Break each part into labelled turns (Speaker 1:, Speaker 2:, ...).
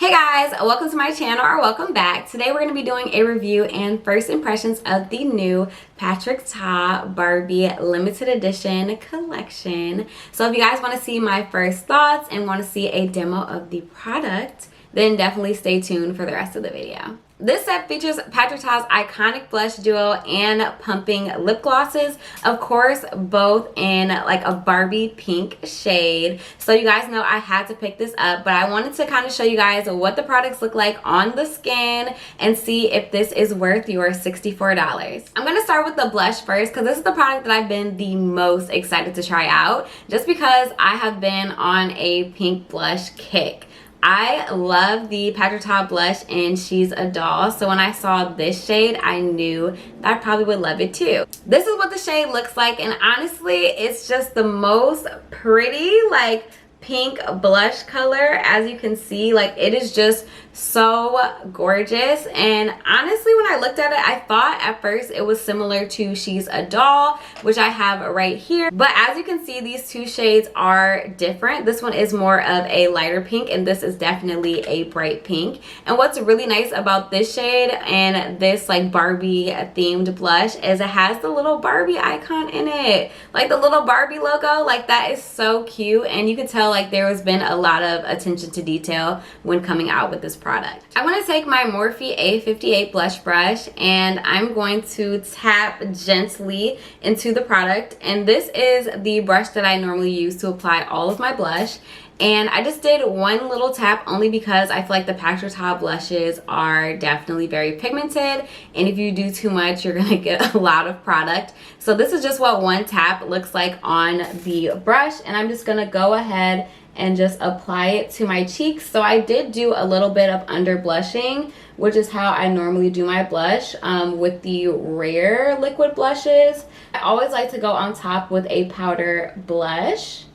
Speaker 1: Hey guys, welcome to my channel, or welcome back. Today we're going to be doing a review and first impressions of the new Ta Barbie limited edition collection. So if you guys want to see my first thoughts and want to see a demo of the product, then definitely stay tuned for the rest of the video. This set features Ta's iconic blush duo and pumping lip glosses, of course both in like a Barbie pink shade. So you guys know I had to pick this up, but I wanted to kind of show you guys what the products look like on the skin and see if this is worth your $64. I'm going to start with the blush first because this is the product that I've been the most excited to try out, just because I have been on a pink blush kick. I love the Ta blush and She's a Doll, so when I saw this shade I knew that I probably would love it too. This is what the shade looks like, and honestly it's just the most pretty like pink blush color. As you can see, like, it is just so gorgeous. And honestly, when I looked at it, I thought at first it was similar to She's a Doll, which I have right here, but as you can see, these two shades are different. This one is more of a lighter pink and this is definitely a bright pink. And what's really nice about this shade and this like Barbie themed blush is it has the little Barbie icon in it, like the little Barbie logo. Like, that is so cute, and you can tell like there has been a lot of attention to detail when coming out with this product. I want to take my Morphe A58 blush brush and I'm going to tap gently into the product, and this is the brush that I normally use to apply all of my blush. And I just did one little tap only because I feel like the Ta blushes are definitely very pigmented, and if you do too much you're gonna get a lot of product. So this is just what one tap looks like on the brush, and I'm just gonna go ahead and just apply it to my cheeks. So I did do a little bit of under blushing, which is how I normally do my blush with the Rare liquid blushes. I always like to go on top with a powder blush.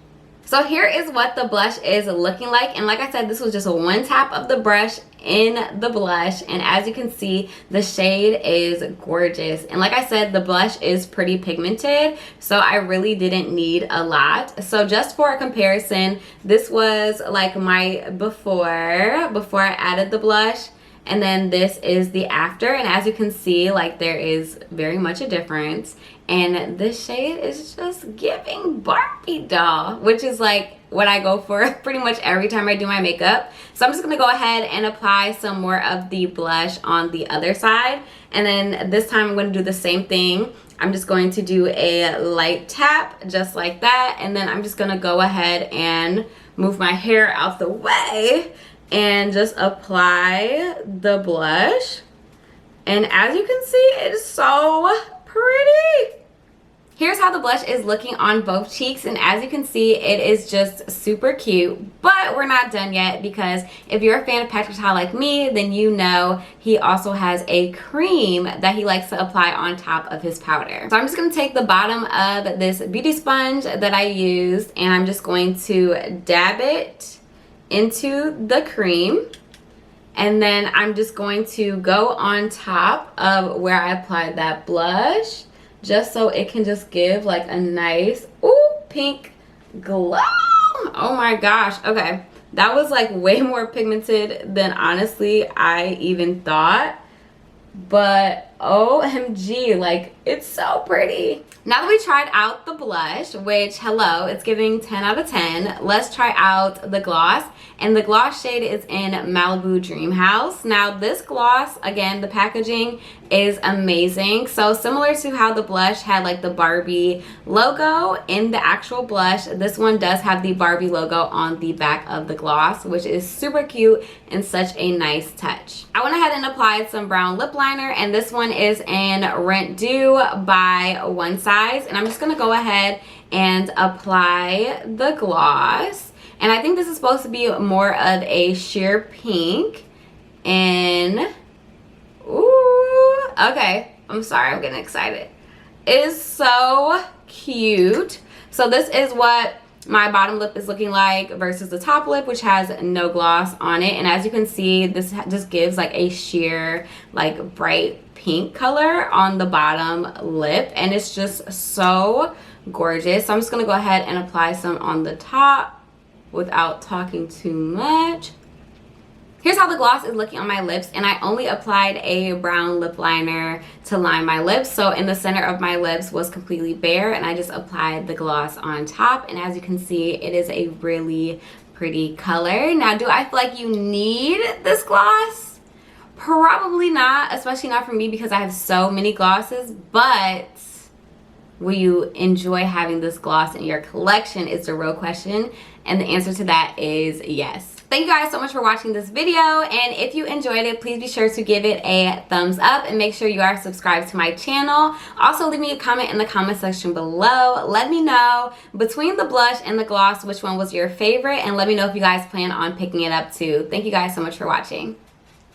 Speaker 1: So here is what the blush is looking like, and like I said, this was just a one tap of the brush in the blush, and as you can see the shade is gorgeous. And like I said, the blush is pretty pigmented, so I really didn't need a lot. So just for a comparison, this was like my before I added the blush, and then this is the after, and as you can see, like, there is very much a difference. And this shade is just giving Barbie doll, which is like what I go for pretty much every time I do my makeup. So I'm just gonna go ahead and apply some more of the blush on the other side, and then this time I'm gonna do the same thing. I'm just going to do a light tap just like that, and then I'm just gonna go ahead and move my hair out the way and just apply the blush. And as you can see, it's so pretty. Here's how the blush is looking on both cheeks, and as you can see, it is just super cute. But we're not done yet, because if you're a fan of Ta like me, then you know he also has a cream that he likes to apply on top of his powder. So I'm just going to take the bottom of this beauty sponge that I used, and I'm just going to dab it into the cream. And then I'm just going to go on top of where I applied that blush, just so it can just give like a nice pink glow. Oh my gosh. Okay, that was like way more pigmented than honestly I even thought, but OMG, like, it's so pretty. Now that we tried out the blush, which, hello, it's giving 10 out of 10, let's try out the gloss. And the gloss shade is in Malibu Dream House. Now this gloss, again, the packaging is amazing. So similar to how the blush had like the Barbie logo in the actual blush, this one does have the Barbie logo on the back of the gloss, which is super cute and such a nice touch. I went ahead and applied some brown lip liner, and this one is in Rent Dew by One Size. And I'm just gonna go ahead and apply the gloss. And I think this is supposed to be more of a sheer pink. And, ooh, okay. I'm sorry, I'm getting excited. It is so cute. So this is what my bottom lip is looking like versus the top lip, which has no gloss on it. And as you can see, this just gives like a sheer, like, bright pink color on the bottom lip. And it's just so gorgeous. So I'm just going to go ahead and apply some on the top without talking too much. Here's how the gloss is looking on my lips, and I only applied a brown lip liner to line my lips. So in the center of my lips was completely bare, and I just applied the gloss on top. And as you can see, it is a really pretty color. Now, do I feel like you need this gloss? Probably not, especially not for me because I have so many glosses, but will you enjoy having this gloss in your collection is the real question, and the answer to that is yes. Thank you guys so much for watching this video, and if you enjoyed it, please be sure to give it a thumbs up and make sure you are subscribed to my channel. Also, leave me a comment in the comment section below. Let me know between the blush and the gloss which one was your favorite, and let me know if you guys plan on picking it up too. Thank you guys so much for watching.